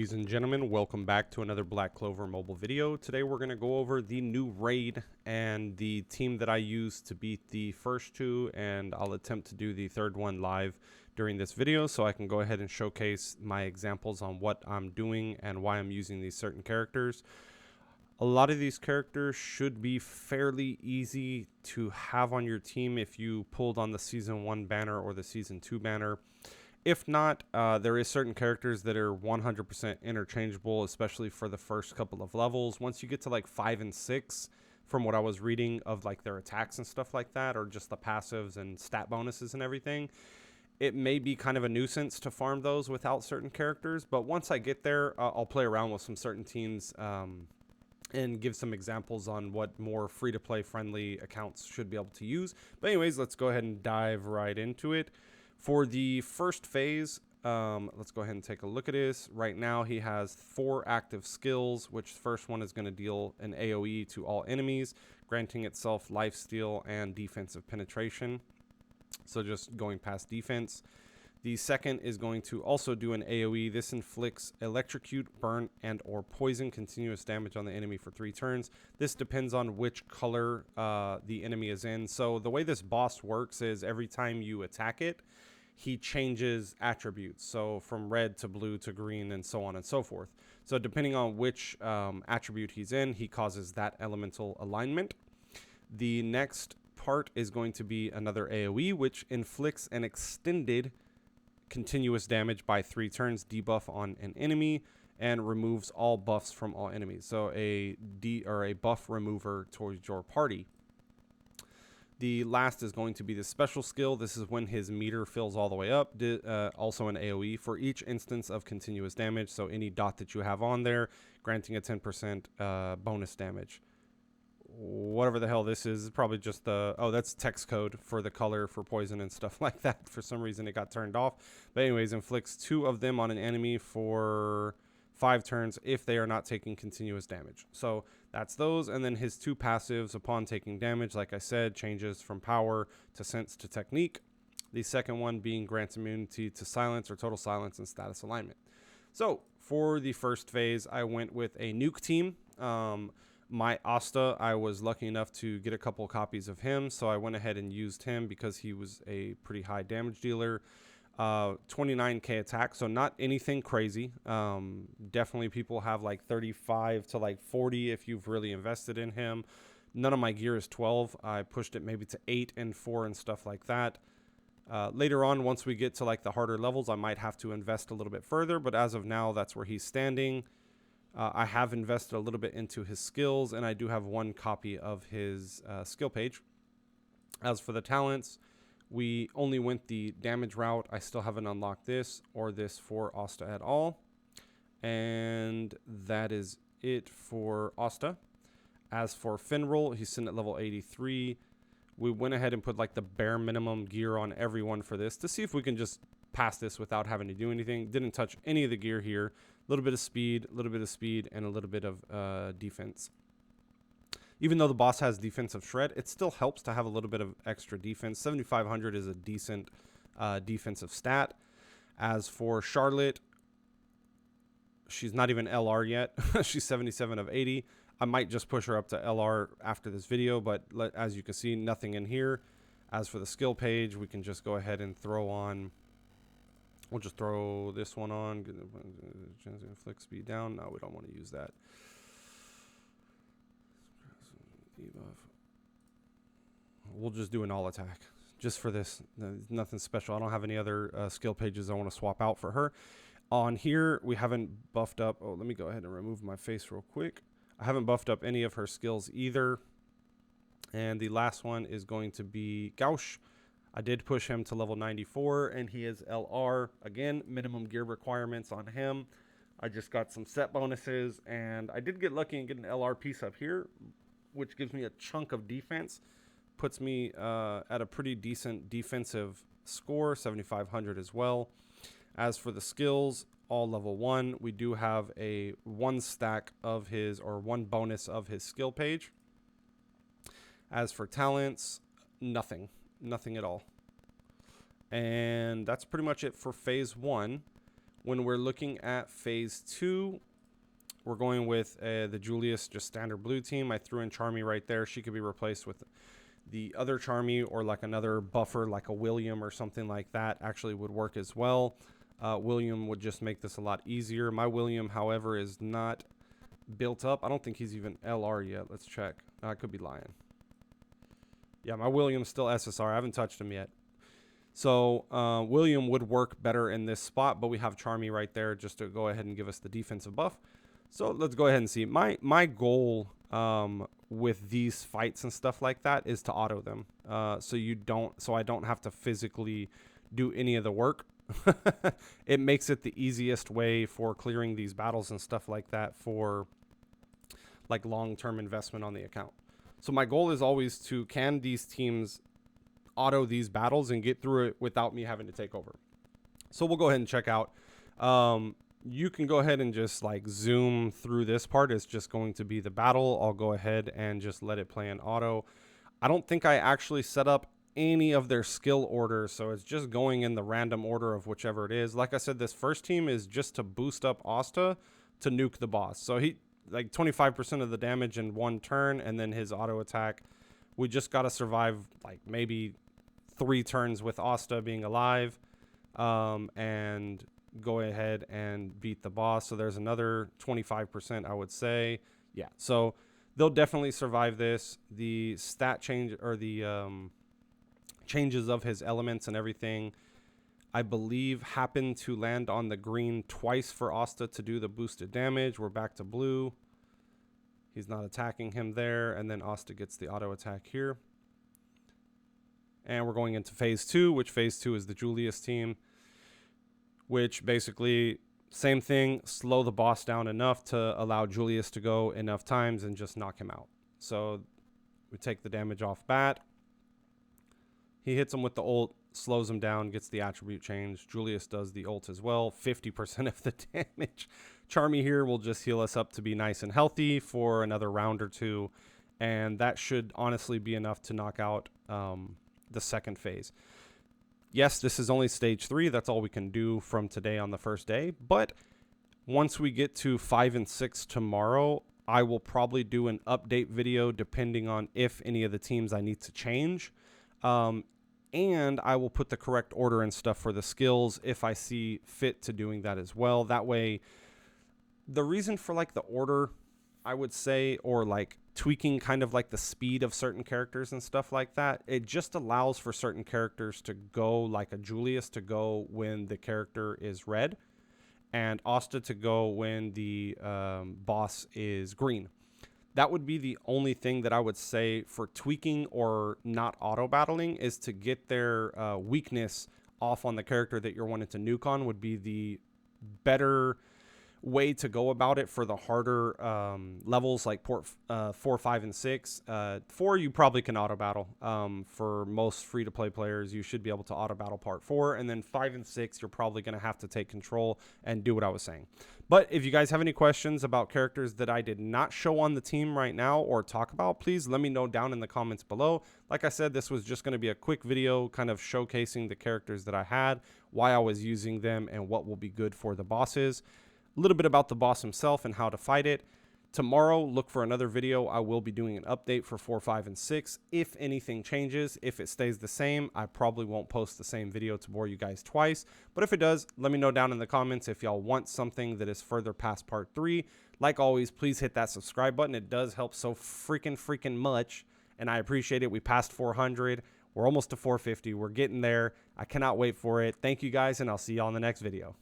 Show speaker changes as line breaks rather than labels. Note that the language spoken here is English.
Ladies and gentlemen, welcome back to another Black Clover mobile video. Today we're going to go over the new raid and the team that I used to beat the first two, and I'll attempt to do the third one live during this video so I can go ahead and showcase my examples on what I'm doing and why I'm using these certain characters. A lot of these characters should be fairly easy to have on your team if you pulled on the Season 1 banner or the Season 2 banner. If not, there is certain characters that are 100% interchangeable, especially for the first couple of levels. Once you get to like 5 and 6, from what I was reading of like their attacks and stuff like that, or just the passives and stat bonuses and everything, it may be kind of a nuisance to farm those without certain characters. But once I get there, I'll play around with some certain teams and give some examples on what more free-to-play friendly accounts should be able to use. But anyways, let's go ahead and dive right into it. For the first phase, let's go ahead and take a look at this. Right now, he has 4 active skills, which the first one is going to deal an AoE to all enemies, granting itself lifesteal and defensive penetration. So just going past defense. The second is going to also do an AoE. This inflicts electrocute, burn, and or poison continuous damage on the enemy for 3 turns. This depends on which color the enemy is in. So the way this boss works is every time you attack it, he changes attributes. So from red to blue to green and so on and so forth. So depending on which attribute he's in, he causes that elemental alignment. The next part is going to be another AoE, which inflicts an extended continuous damage by 3 turns debuff on an enemy and removes all buffs from all enemies. So a buff remover towards your party. The last is going to be the special skill. This is when his meter fills all the way up. Also an AoE for each instance of continuous damage. So any dot that you have on there, granting a 10% bonus damage. Whatever the hell this is probably just the, oh, that's text code for the color for poison and stuff like that. For some reason it got turned off. But anyways, inflicts 2 of them on an enemy for 5 turns if they are not taking continuous damage. So that's those. And then his 2 passives upon taking damage, like I said, changes from power to sense to technique. The second one being grants immunity to silence or total silence and status alignment. So for the first phase, I went with a nuke team. My Asta, I was lucky enough to get a couple copies of him, so I went ahead and used him because he was a pretty high damage dealer. 29k attack, so not anything crazy. Definitely people have like 35 to like 40 if you've really invested in him. None of my gear is 12. I pushed it maybe to 8 and 4 and stuff like that. Later on, once we get to like the harder levels, I might have to invest a little bit further, but as of now, that's where he's standing. I have invested a little bit into his skills, and I do have 1 copy of his skill page. As for the talents, we only went the damage route. I still haven't unlocked this or this for Asta at all. And that is it for Asta. As for Finral, he's sitting at level 83. We went ahead and put like the bare minimum gear on everyone for this to see if we can just pass this without having to do anything. Didn't touch any of the gear here. A little bit of speed, and a little bit of defense. Even though the boss has defensive shred, it still helps to have a little bit of extra defense. 7,500 is a decent defensive stat. As for Charlotte, she's not even LR yet. She's 77 of 80. I might just push her up to LR after this video, but as you can see, nothing in here. As for the skill page, we can just go ahead and throw on. We'll just throw this one on. Inflict speed down. No, we don't want to use that. We'll just do an all attack just for this. Nothing special. I don't have any other skill pages I want to swap out for her. On here, we haven't buffed up. Oh, let me go ahead and remove my face real quick. I haven't buffed up any of her skills either. And the last one is going to be Gauche. I did push him to level 94, and he is LR. Again, minimum gear requirements on him. I just got some set bonuses, and I did get lucky and get an LR piece up here, which gives me a chunk of defense. Puts me at a pretty decent defensive score, 7,500 as well. As for the skills, all level 1. We do have a 1 stack of his, or 1 bonus of his skill page. As for talents, nothing at all. And that's pretty much it for phase 1. When we're looking at phase 2, we're going with the Julius, just standard blue team. I threw in Charmy right there. She could be replaced with the other Charmy, or like another buffer like a William or something like that actually would work as well. William would just make this a lot easier. My William, however, is not built up. I don't think he's even LR yet. Let's check. I could be lying. Yeah, my William's still SSR. I haven't touched him yet. So William would work better in this spot, but we have Charmy right there just to go ahead and give us the defensive buff. So let's go ahead and see. My goal with these fights and stuff like that is to auto them, so I don't have to physically do any of the work. It makes it the easiest way for clearing these battles and stuff like that for like long-term investment on the account. So my goal is always to, can these teams auto these battles and get through it without me having to take over? So we'll go ahead and check out. You can go ahead and just like zoom through this part. It's just going to be the battle. I'll go ahead and just let it play in auto. I don't think I actually set up any of their skill orders, so it's just going in the random order of whichever it is. Like I said, this first team is just to boost up Asta to nuke the boss. So he, like 25% of the damage in one turn, and then his auto attack. We just got to survive like maybe 3 turns with Asta being alive, and go ahead and beat the boss. So there's another 25%, I would say. Yeah, so they'll definitely survive this. The stat change, or the changes of his elements and everything, I believe happened to land on the green twice for Asta to do the boosted damage. We're back to blue. He's not attacking him there, and then Asta gets the auto attack here. And we're going into phase 2, which phase 2 is the Julius team, which basically same thing, slow the boss down enough to allow Julius to go enough times and just knock him out. So we take the damage off bat. He hits him with the ult, slows him down, gets the attribute change. Julius does the ult as well, 50% of the damage. Charmy here will just heal us up to be nice and healthy for another round or 2, and that should honestly be enough to knock out the second phase. Yes, this is only stage 3. That's all we can do from today on the first day, but once we get to 5 and 6 tomorrow, I will probably do an update video depending on if any of the teams I need to change. And I will put the correct order and stuff for the skills if I see fit to doing that as well. That way, the reason for like the order, I would say, or like tweaking kind of like the speed of certain characters and stuff like that, it just allows for certain characters to go, like a Julius to go when the character is red, and Asta to go when the boss is green. That would be the only thing that I would say for tweaking or not auto battling, is to get their weakness off on the character that you're wanting to nuke on would be the better way to go about it for the harder levels like port 4, 5, and 6. 4 you probably can auto battle. For most free-to-play players, you should be able to auto battle part 4, and then 5 and 6 you're probably going to have to take control and do what I was saying. But if you guys have any questions about characters that I did not show on the team right now or talk about, please let me know down in the comments below. Like I said, this was just going to be a quick video kind of showcasing the characters that I had, why I was using them, and what will be good for the bosses. A little bit about the boss himself and how to fight it. Tomorrow, look for another video. I will be doing an update for 4, 5, and 6. If anything changes, if it stays the same, I probably won't post the same video to bore you guys twice. But if it does, let me know down in the comments if y'all want something that is further past part 3. Like always, please hit that subscribe button. It does help so freaking much, and I appreciate it. We passed 400. We're almost to 450. We're getting there. I cannot wait for it. Thank you guys, and I'll see y'all in the next video.